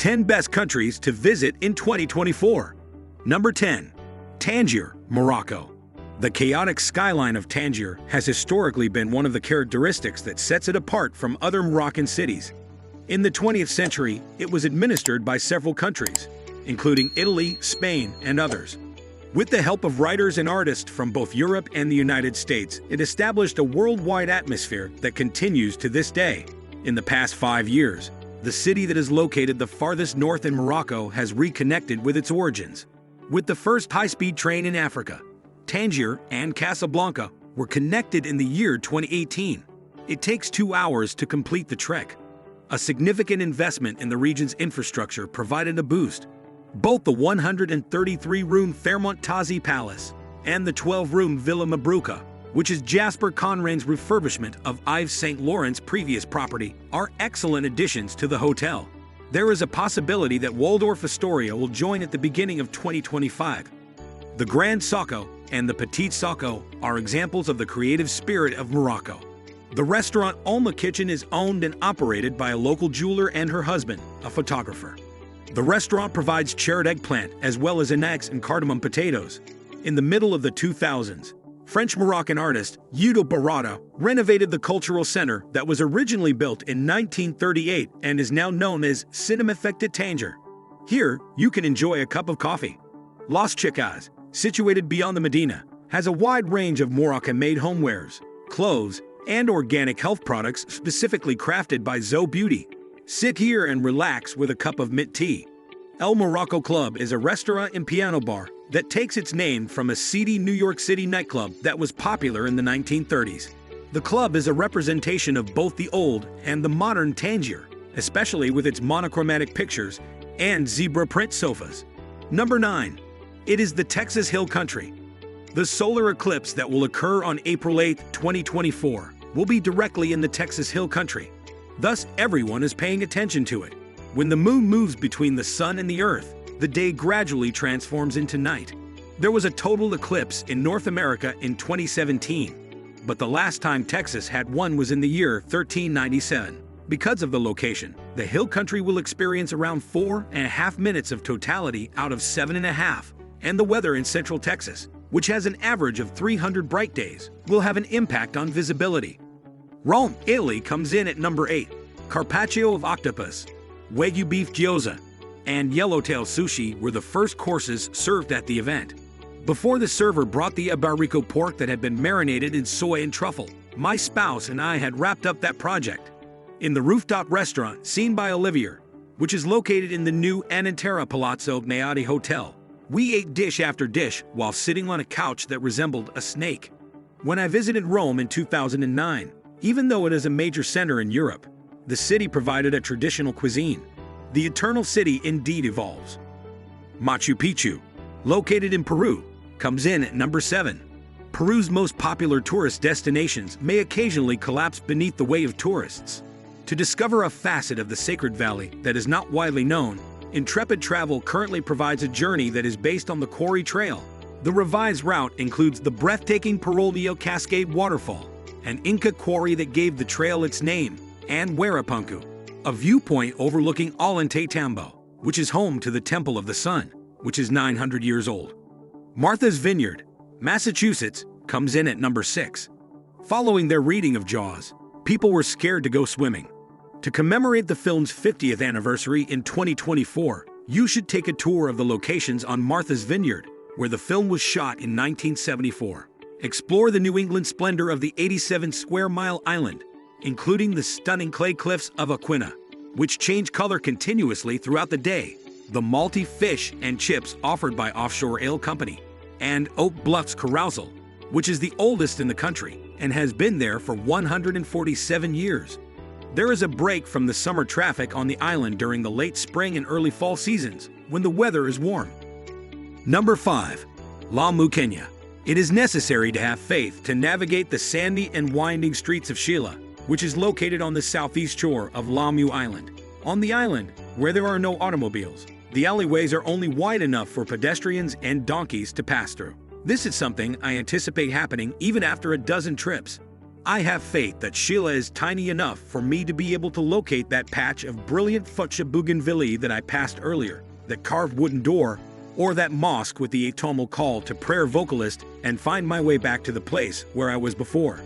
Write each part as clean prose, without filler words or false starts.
10 best countries to visit in 2024. Number 10. Tangier, Morocco. The chaotic skyline of Tangier has historically been one of the characteristics that sets it apart from other Moroccan cities. In the 20th century, it was administered by several countries, including Italy, Spain, and others. With the help of writers and artists from both Europe and the United States, it established a worldwide atmosphere that continues to this day. In the past 5 years, the city that is located the farthest north in Morocco has reconnected with its origins. With the first high-speed train in Africa, Tangier and Casablanca were connected in the year 2018. It takes 2 hours to complete the trek. A significant investment in the region's infrastructure provided a boost. Both the 133-room Fairmont Tazi Palace and the 12-room Villa Mabrouka, which is Jasper Conran's refurbishment of Yves Saint Laurent's previous property, are excellent additions to the hotel. There is a possibility that Waldorf Astoria will join at the beginning of 2025. The Grand Sako and the Petit Sako are examples of the creative spirit of Morocco. The restaurant Alma Kitchen is owned and operated by a local jeweler and her husband, a photographer. The restaurant provides charred eggplant as well as anax and cardamom potatoes. In the middle of the 2000s, French-Moroccan artist Udo Barada renovated the cultural center that was originally built in 1938 and is now known as Cinematheque de Tanger. Here, you can enjoy a cup of coffee. Las Chicas, situated beyond the Medina, has a wide range of Moroccan-made homewares, clothes, and organic health products specifically crafted by Zoe Beauty. Sit here and relax with a cup of mint tea. El Morocco Club is a restaurant and piano bar that takes its name from a seedy New York City nightclub that was popular in the 1930s. The club is a representation of both the old and the modern Tangier, especially with its monochromatic pictures and zebra print sofas. Number 9. It is the Texas Hill Country. The solar eclipse that will occur on April 8, 2024, will be directly in the Texas Hill Country. Thus, everyone is paying attention to it. When the moon moves between the sun and the earth, the day gradually transforms into night. There was a total eclipse in North America in 2017, but the last time Texas had one was in the year 1397. Because of the location, the Hill Country will experience around 4.5 minutes of totality out of 7.5, and the weather in Central Texas, which has an average of 300 bright days, will have an impact on visibility. Rome, Italy comes in at number 8. Carpaccio of octopus, Wagyu beef gyoza, and yellowtail sushi were the first courses served at the event. Before the server brought the abarico pork that had been marinated in soy and truffle, my spouse and I had wrapped up that project. In the rooftop restaurant seen by Olivier, which is located in the new Anantara Palazzo Naiadi Hotel, we ate dish after dish while sitting on a couch that resembled a snake. When I visited Rome in 2009, even though it is a major center in Europe, the city provided a traditional cuisine. The Eternal City indeed evolves. Machu Picchu, located in Peru, comes in at number 7. Peru's most popular tourist destinations may occasionally collapse beneath the weight of tourists. To discover a facet of the Sacred Valley that is not widely known, Intrepid Travel currently provides a journey that is based on the Quarry Trail. The revised route includes the breathtaking Parolio Cascade Waterfall, an Inca quarry that gave the trail its name, and Warapunku, a viewpoint overlooking Ollantaytambo, which is home to the Temple of the Sun, which is 900 years old. Martha's Vineyard, Massachusetts, comes in at number 6. Following their reading of Jaws, people were scared to go swimming. To commemorate the film's 50th anniversary in 2024, you should take a tour of the locations on Martha's Vineyard, where the film was shot in 1974. Explore the New England splendor of the 87-square-mile island, including the stunning clay cliffs of Aquina, which change color continuously throughout the day, the malty fish and chips offered by Offshore Ale Company, and Oak Bluff's Carousel, which is the oldest in the country and has been there for 147 years. There is a break from the summer traffic on the island during the late spring and early fall seasons, when the weather is warm. Number 5. Lamu, Kenya. It is necessary to have faith to navigate the sandy and winding streets of Sheila, which is located on the southeast shore of Lamu Island. On the island, where there are no automobiles, the alleyways are only wide enough for pedestrians and donkeys to pass through. This is something I anticipate happening even after a dozen trips. I have faith that Sheila is tiny enough for me to be able to locate that patch of brilliant fuchsia bougainvillea that I passed earlier, that carved wooden door, or that mosque with the atomal call to prayer vocalist, and find my way back to the place where I was before.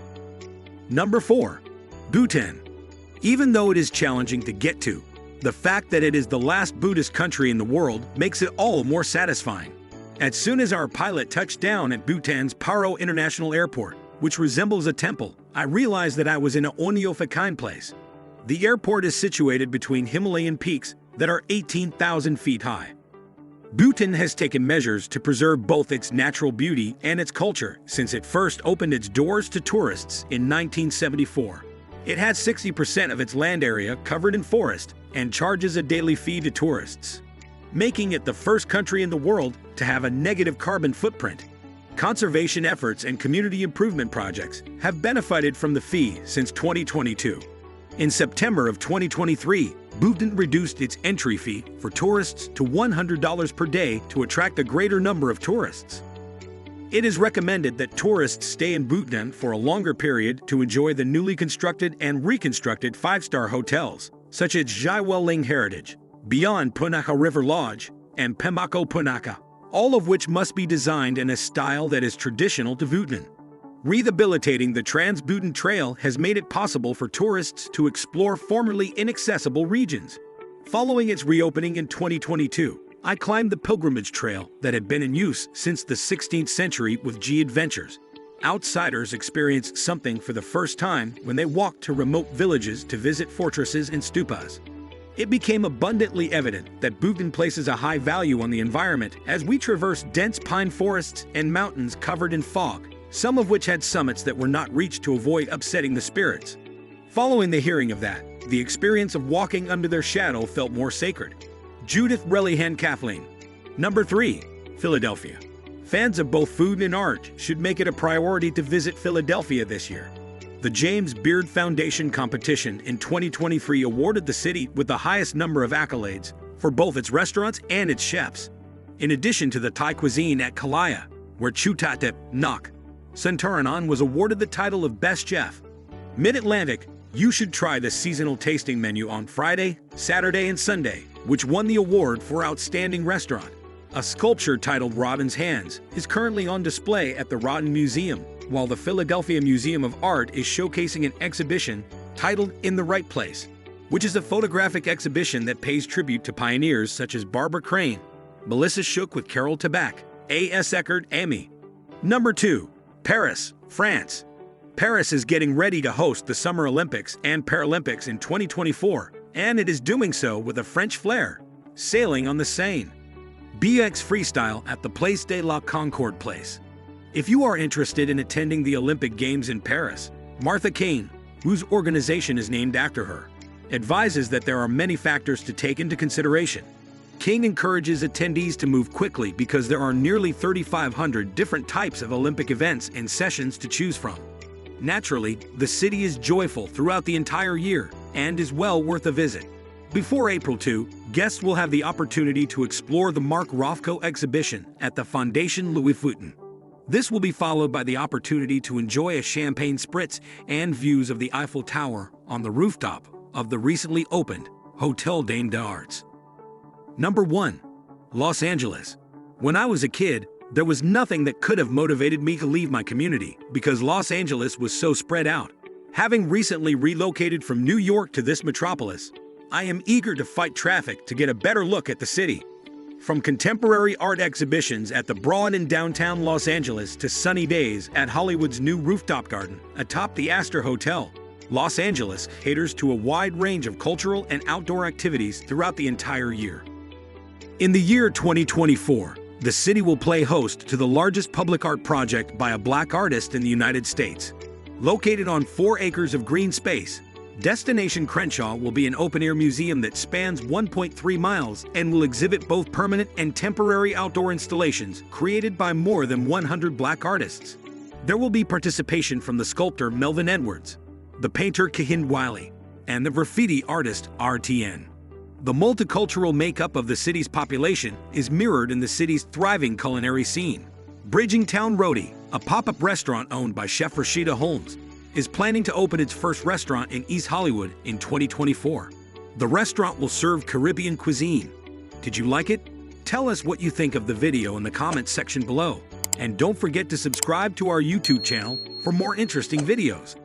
Number 4. Bhutan. Even though it is challenging to get to, the fact that it is the last Buddhist country in the world makes it all more satisfying. As soon as our pilot touched down at Bhutan's Paro International Airport, which resembles a temple, I realized that I was in a Onyo-Fakine place. The airport is situated between Himalayan peaks that are 18,000 feet high. Bhutan has taken measures to preserve both its natural beauty and its culture since it first opened its doors to tourists in 1974. It has 60% of its land area covered in forest and charges a daily fee to tourists, making it the first country in the world to have a negative carbon footprint. Conservation efforts and community improvement projects have benefited from the fee since 2022. In September of 2023, Bhutan reduced its entry fee for tourists to $100 per day to attract a greater number of tourists. It is recommended that tourists stay in Bhutan for a longer period to enjoy the newly constructed and reconstructed 5-star hotels, such as Jaiweling Heritage, Beyond Punakha River Lodge, and Pemako Punakha, all of which must be designed in a style that is traditional to Bhutan. Rehabilitating the Trans-Bhutan Trail has made it possible for tourists to explore formerly inaccessible regions. Following its reopening in 2022, I climbed the pilgrimage trail that had been in use since the 16th century with G Adventures. Outsiders experience something for the first time when they walk to remote villages to visit fortresses and stupas. It became abundantly evident that Bhutan places a high value on the environment as we traverse dense pine forests and mountains covered in fog, some of which had summits that were not reached to avoid upsetting the spirits. Following the hearing of that, the experience of walking under their shadow felt more sacred. Judith Relihan Kathleen. Number 3. Philadelphia. Fans of both food and art should make it a priority to visit Philadelphia this year. The James Beard Foundation competition in 2023 awarded the city with the highest number of accolades for both its restaurants and its chefs. In addition to the Thai cuisine at Kalaya, where Chutatip Nok Santaranan was awarded the title of Best Chef. Mid-Atlantic, you should try the seasonal tasting menu on Friday, Saturday, and Sunday, which won the award for Outstanding Restaurant. A sculpture titled Robin's Hands is currently on display at the Rodin Museum, while the Philadelphia Museum of Art is showcasing an exhibition titled In the Right Place, which is a photographic exhibition that pays tribute to pioneers such as Barbara Crane, Melissa Shook with Carol Tabak, A.S. Eckert, Amy. Number 2. Paris, France. Paris is getting ready to host the Summer Olympics and Paralympics in 2024, and it is doing so with a French flair, sailing on the Seine. BX Freestyle at the Place de la Concorde Place. If you are interested in attending the Olympic Games in Paris, Martha Kane, whose organization is named after her, advises that there are many factors to take into consideration. King encourages attendees to move quickly because there are nearly 3,500 different types of Olympic events and sessions to choose from. Naturally, the city is joyful throughout the entire year and is well worth a visit. Before April 2, guests will have the opportunity to explore the Mark Rothko exhibition at the Fondation Louis Vuitton. This will be followed by the opportunity to enjoy a champagne spritz and views of the Eiffel Tower on the rooftop of the recently opened Hotel Dame d'Arts. Number 1. Los Angeles. When I was a kid, there was nothing that could have motivated me to leave my community because Los Angeles was so spread out. Having recently relocated from New York to this metropolis, I am eager to fight traffic to get a better look at the city. From contemporary art exhibitions at the Broad in downtown Los Angeles to sunny days at Hollywood's new rooftop garden atop the Astor Hotel, Los Angeles caters to a wide range of cultural and outdoor activities throughout the entire year. In the year 2024, the city will play host to the largest public art project by a Black artist in the United States. Located on 4 acres of green space, Destination Crenshaw will be an open-air museum that spans 1.3 miles and will exhibit both permanent and temporary outdoor installations created by more than 100 Black artists. There will be participation from the sculptor Melvin Edwards, the painter Kahin Wiley, and the graffiti artist RTN. The multicultural makeup of the city's population is mirrored in the city's thriving culinary scene. Bridging Town Roadie, a pop-up restaurant owned by Chef Rashida Holmes, is planning to open its first restaurant in East Hollywood in 2024. The restaurant will serve Caribbean cuisine. Did you like it? Tell us what you think of the video in the comments section below. And don't forget to subscribe to our YouTube channel for more interesting videos.